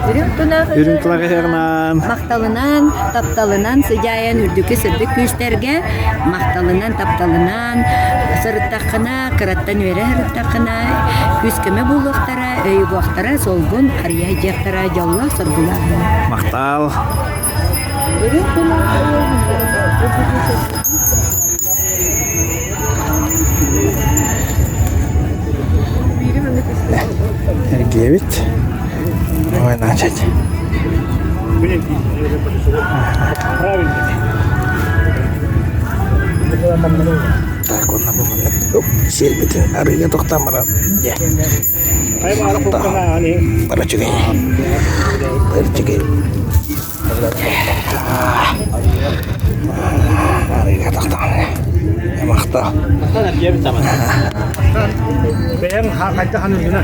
Үрүм тулағығынан. Мақталынан, тапталынан, сыжайын үрдікі сырдық күштерге, мақталынан, тапталынан, сырыттақына, қыраттан өре сырыттақына, күскіме бұлықтара, өй бұқтара, солғын, ария жақтара, жаула сырдыларды. Мақтал. Эргевит. Ой, начать. Так, он на момент. Сельбитин, арыга тоқтамыран. Барачугай. Барачугай. Арыга тоқтамыран. Мақтал. Бәйін қайта қаның жүні.